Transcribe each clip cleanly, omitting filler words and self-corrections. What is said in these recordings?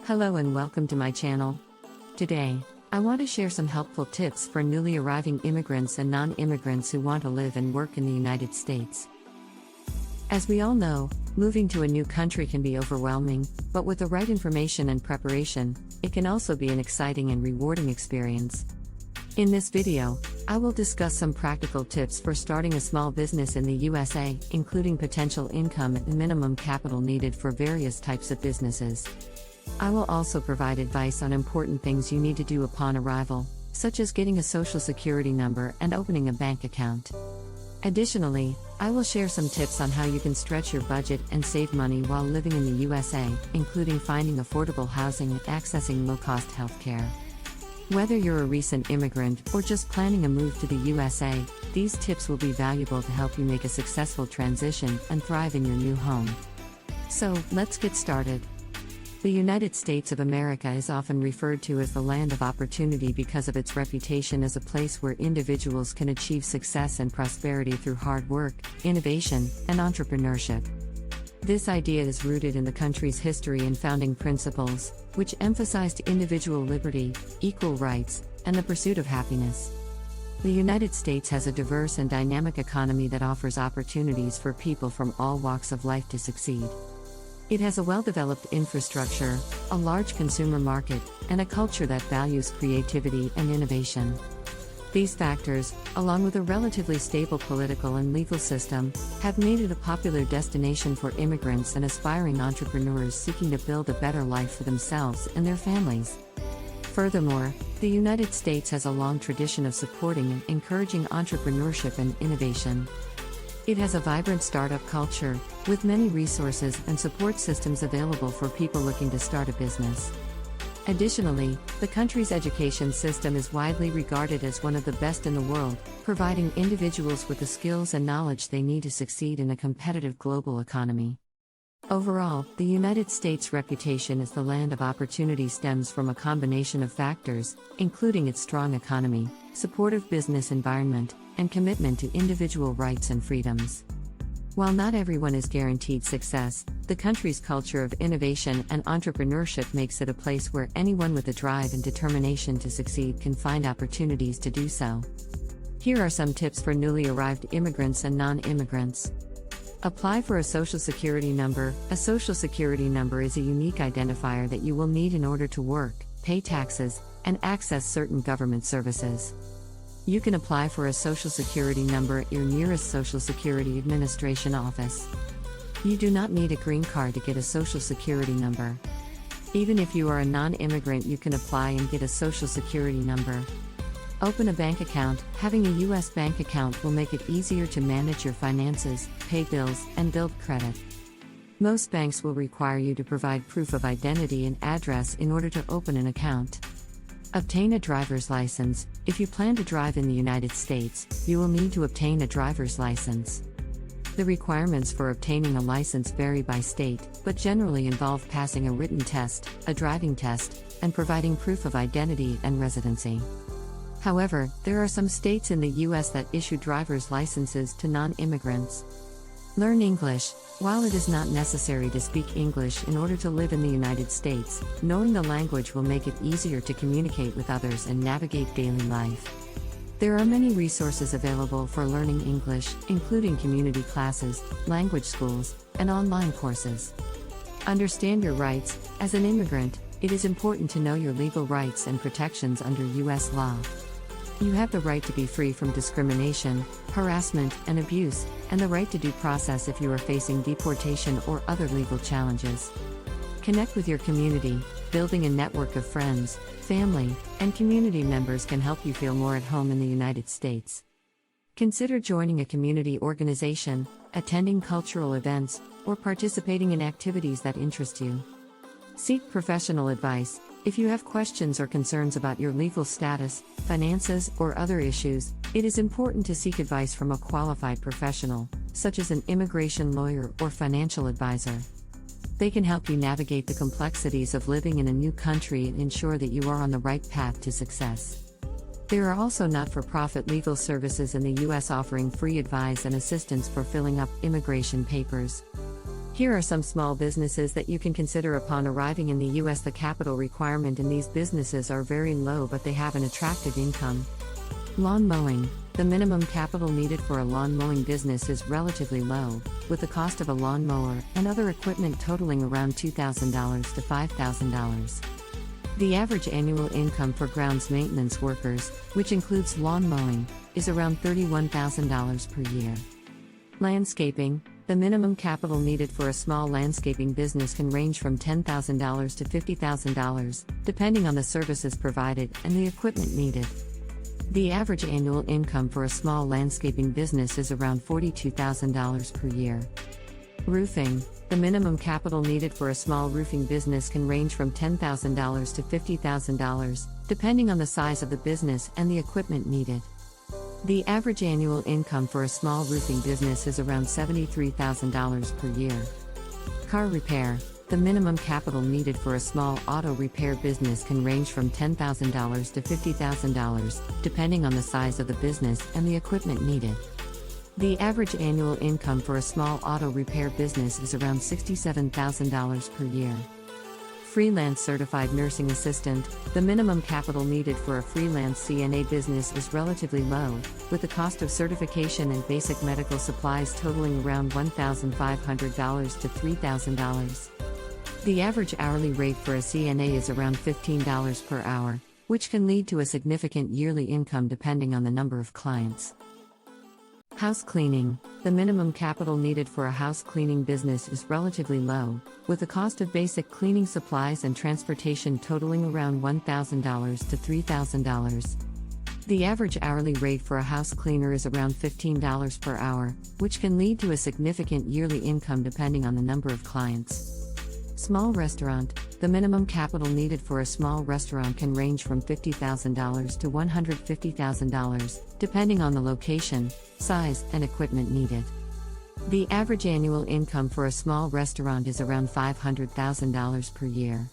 Hello and welcome to my channel. Today, I want to share some helpful tips for newly arriving immigrants and non-immigrants who want to live and work in the United States. As we all know, moving to a new country can be overwhelming, but with the right information and preparation, it can also be an exciting and rewarding experience. In this video, I will discuss some practical tips for starting a small business in the USA, including potential income and minimum capital needed for various types of businesses. I will also provide advice on important things you need to do upon arrival, such as getting a social security number and opening a bank account. Additionally, I will share some tips on how you can stretch your budget and save money while living in the USA, including finding affordable housing and accessing low-cost healthcare. Whether you're a recent immigrant or just planning a move to the USA, these tips will be valuable to help you make a successful transition and thrive in your new home. So, let's get started. The United States of America is often referred to as the land of opportunity because of its reputation as a place where individuals can achieve success and prosperity through hard work, innovation, and entrepreneurship. This idea is rooted in the country's history and founding principles, which emphasized individual liberty, equal rights, and the pursuit of happiness. The United States has a diverse and dynamic economy that offers opportunities for people from all walks of life to succeed. It has a well-developed infrastructure, a large consumer market, and a culture that values creativity and innovation. These factors, along with a relatively stable political and legal system, have made it a popular destination for immigrants and aspiring entrepreneurs seeking to build a better life for themselves and their families. Furthermore, the United States has a long tradition of supporting and encouraging entrepreneurship and innovation. It has a vibrant startup culture, with many resources and support systems available for people looking to start a business. Additionally, the country's education system is widely regarded as one of the best in the world, providing individuals with the skills and knowledge they need to succeed in a competitive global economy. Overall, the United States' reputation as the land of opportunity stems from a combination of factors, including its strong economy, supportive business environment, and commitment to individual rights and freedoms. While not everyone is guaranteed success, the country's culture of innovation and entrepreneurship makes it a place where anyone with a drive and determination to succeed can find opportunities to do so. Here are some tips for newly arrived immigrants and non-immigrants. Apply for a Social Security number. A Social Security number is a unique identifier that you will need in order to work, pay taxes, and access certain government services. You can apply for a Social Security number at your nearest Social Security Administration office. You do not need a green card to get a Social Security number. Even if you are a non-immigrant, you can apply and get a Social Security number. Open a bank account. Having a U.S. bank account will make it easier to manage your finances, pay bills, and build credit. Most banks will require you to provide proof of identity and address in order to open an account. Obtain a driver's license. If you plan to drive in the United States, you will need to obtain a driver's license. The requirements for obtaining a license vary by state, but generally involve passing a written test, a driving test, and providing proof of identity and residency. However, there are some states in the U.S. that issue driver's licenses to non-immigrants. Learn English. While it is not necessary to speak English in order to live in the United States, knowing the language will make it easier to communicate with others and navigate daily life. There are many resources available for learning English, including community classes, language schools, and online courses. Understand your rights. As an immigrant, it is important to know your legal rights and protections under U.S. law. You have the right to be free from discrimination, harassment, and abuse, and the right to due process if you are facing deportation or other legal challenges. Connect with your community. Building a network of friends, family, and community members can help you feel more at home in the United States. Consider joining a community organization, attending cultural events, or participating in activities that interest you. Seek professional advice. If you have questions or concerns about your legal status, finances, or other issues, it is important to seek advice from a qualified professional, such as an immigration lawyer or financial advisor. They can help you navigate the complexities of living in a new country and ensure that you are on the right path to success. There are also not-for-profit legal services in the U.S. offering free advice and assistance for filling up immigration papers. Here are some small businesses that you can consider upon arriving in the U.S. The capital requirement in these businesses are very low, but they have an attractive income. Lawn mowing. The minimum capital needed for a lawn mowing business is relatively low, with the cost of a lawn mower and other equipment totaling around $2,000 to $5,000. The average annual income for grounds maintenance workers, which includes lawn mowing, is around $31,000 per year. Landscaping. The minimum capital needed for a small landscaping business can range from $10,000 to $50,000, depending on the services provided and the equipment needed. The average annual income for a small landscaping business is around $42,000 per year. Roofing. The minimum capital needed for a small roofing business can range from $10,000 to $50,000, depending on the size of the business and the equipment needed. The average annual income for a small roofing business is around $73,000 per year. Car repair. The minimum capital needed for a small auto repair business can range from $10,000 to $50,000, depending on the size of the business and the equipment needed. The average annual income for a small auto repair business is around $67,000 per year. Freelance certified nursing assistant. The minimum capital needed for a freelance CNA business is relatively low, with the cost of certification and basic medical supplies totaling around $1,500 to $3,000. The average hourly rate for a CNA is around $15 per hour, which can lead to a significant yearly income depending on the number of clients. House cleaning. The minimum capital needed for a house cleaning business is relatively low, with the cost of basic cleaning supplies and transportation totaling around $1,000 to $3,000. The average hourly rate for a house cleaner is around $15 per hour, which can lead to a significant yearly income depending on the number of clients. Small restaurant. The minimum capital needed for a small restaurant can range from $50,000 to $150,000, depending on the location, size, and equipment needed. The average annual income for a small restaurant is around $500,000 per year.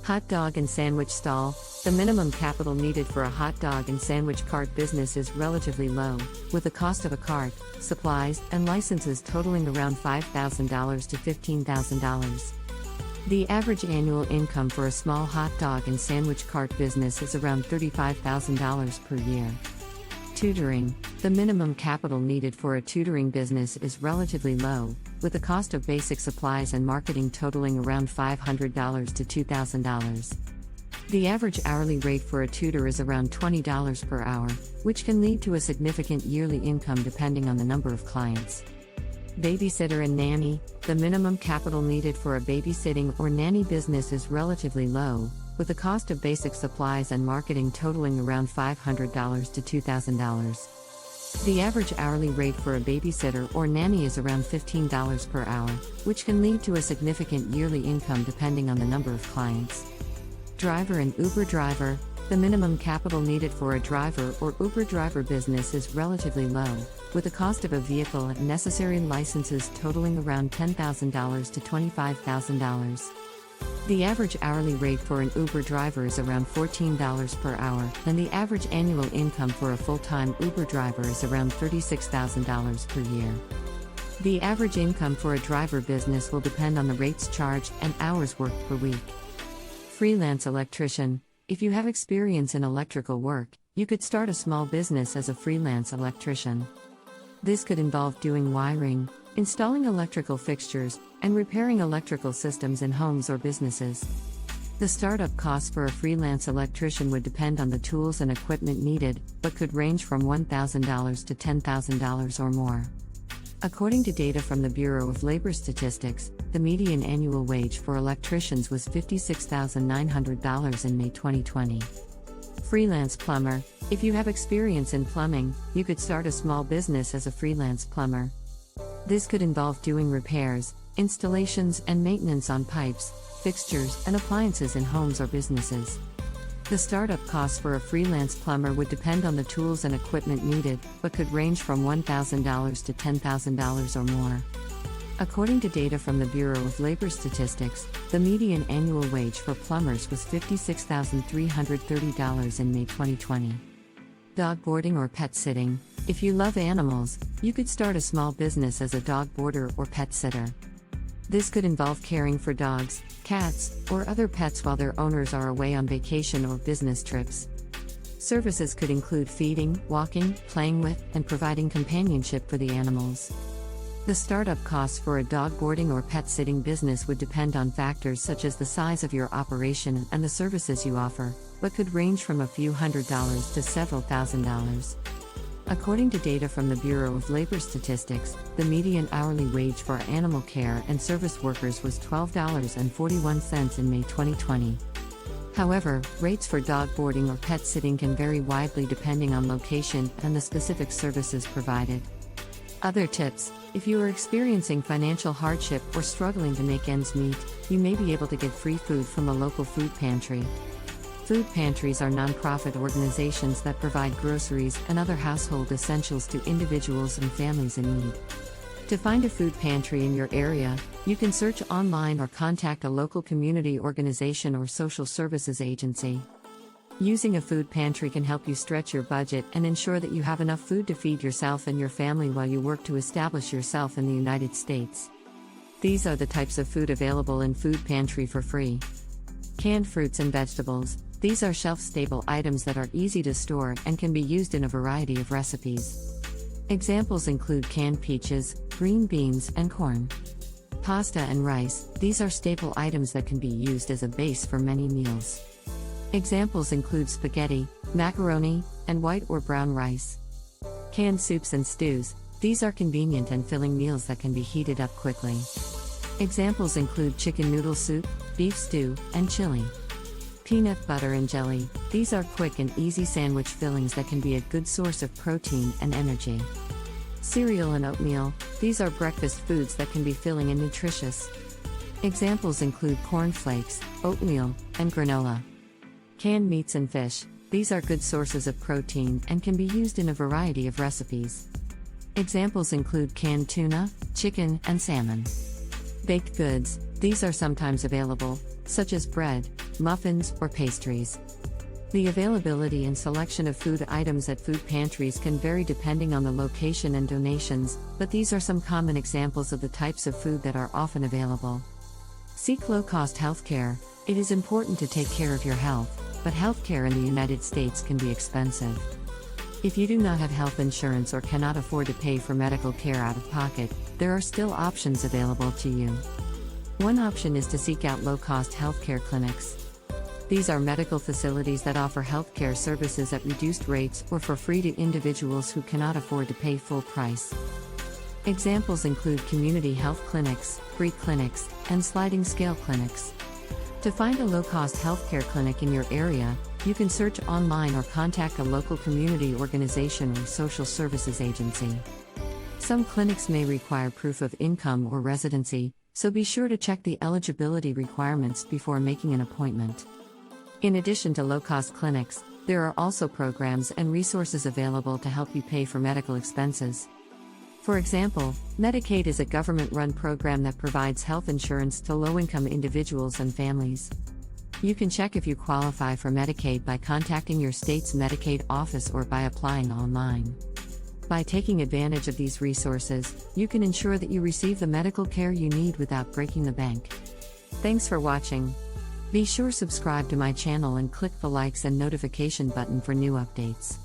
Hot dog and sandwich stall. The minimum capital needed for a hot dog and sandwich cart business is relatively low, with the cost of a cart, supplies, and licenses totaling around $5,000 to $15,000. The average annual income for a small hot dog and sandwich cart business is around $35,000 per year. Tutoring. The minimum capital needed for a tutoring business is relatively low, with the cost of basic supplies and marketing totaling around $500 to $2,000. The average hourly rate for a tutor is around $20 per hour, which can lead to a significant yearly income depending on the number of clients. Babysitter and nanny. The minimum capital needed for a babysitting or nanny business is relatively low, with the cost of basic supplies and marketing totaling around $500 to $2,000. The average hourly rate for a babysitter or nanny is around $15 per hour, which can lead to a significant yearly income depending on the number of clients. Driver and Uber driver. The minimum capital needed for a driver or Uber driver business is relatively low, with the cost of a vehicle and necessary licenses totaling around $10,000 to $25,000. The average hourly rate for an Uber driver is around $14 per hour, and the average annual income for a full-time Uber driver is around $36,000 per year. The average income for a driver business will depend on the rates charged and hours worked per week. Freelance electrician. If you have experience in electrical work, you could start a small business as a freelance electrician. This could involve doing wiring, installing electrical fixtures, and repairing electrical systems in homes or businesses. The startup costs for a freelance electrician would depend on the tools and equipment needed, but could range from $1,000 to $10,000 or more. According to data from the Bureau of Labor Statistics, the median annual wage for electricians was $56,900 in May 2020. Freelance plumber. If you have experience in plumbing, you could start a small business as a freelance plumber. This could involve doing repairs, installations, and maintenance on pipes, fixtures, and appliances in homes or businesses. The startup costs for a freelance plumber would depend on the tools and equipment needed, but could range from $1,000 to $10,000 or more. According to data from the Bureau of Labor Statistics, the median annual wage for plumbers was $56,330 in May 2020. Dog boarding or pet sitting. If you love animals, you could start a small business as a dog boarder or pet sitter. This could involve caring for dogs, cats, or other pets while their owners are away on vacation or business trips. Services could include feeding, walking, playing with, and providing companionship for the animals. The startup costs for a dog boarding or pet sitting business would depend on factors such as the size of your operation and the services you offer, but could range from a few $100s to several $1,000s. According to data from the Bureau of Labor Statistics, the median hourly wage for animal care and service workers was $12.41 in May 2020. However, rates for dog boarding or pet sitting can vary widely depending on location and the specific services provided. Other tips: if you are experiencing financial hardship or struggling to make ends meet, you may be able to get free food from a local food pantry. Food pantries are nonprofit organizations that provide groceries and other household essentials to individuals and families in need. To find a food pantry in your area, you can search online or contact a local community organization or social services agency. Using a food pantry can help you stretch your budget and ensure that you have enough food to feed yourself and your family while you work to establish yourself in the United States. These are the types of food available in food pantry for free. Canned fruits and vegetables. These are shelf-stable items that are easy to store and can be used in a variety of recipes. Examples include canned peaches, green beans, and corn. Pasta and rice. These are staple items that can be used as a base for many meals. Examples include spaghetti, macaroni, and white or brown rice. Canned soups and stews. These are convenient and filling meals that can be heated up quickly. Examples include chicken noodle soup, beef stew, and chili. Peanut butter and jelly. These are quick and easy sandwich fillings that can be a good source of protein and energy. Cereal and oatmeal. These are breakfast foods that can be filling and nutritious. Examples include corn flakes, oatmeal, and granola. Canned meats and fish. These are good sources of protein and can be used in a variety of recipes. Examples include canned tuna, chicken, and salmon. Baked goods. These are sometimes available, such as bread, muffins, or pastries. The availability and selection of food items at food pantries can vary depending on the location and donations, but these are some common examples of the types of food that are often available. Seek low-cost healthcare. It is important to take care of your health, but healthcare in the United States can be expensive. If you do not have health insurance or cannot afford to pay for medical care out of pocket, there are still options available to you. One option is to seek out low-cost healthcare clinics. These are medical facilities that offer healthcare services at reduced rates or for free to individuals who cannot afford to pay full price. Examples include community health clinics, free clinics, and sliding scale clinics. To find a low-cost healthcare clinic in your area, you can search online or contact a local community organization or social services agency. Some clinics may require proof of income or residency, so be sure to check the eligibility requirements before making an appointment. In addition to low-cost clinics, there are also programs and resources available to help you pay for medical expenses. For example, Medicaid is a government-run program that provides health insurance to low-income individuals and families. You can check if you qualify for Medicaid by contacting your state's Medicaid office or by applying online. By taking advantage of these resources, you can ensure that you receive the medical care you need without breaking the bank. Thanks for watching. Be sure to subscribe to my channel and click the likes and notification button for new updates.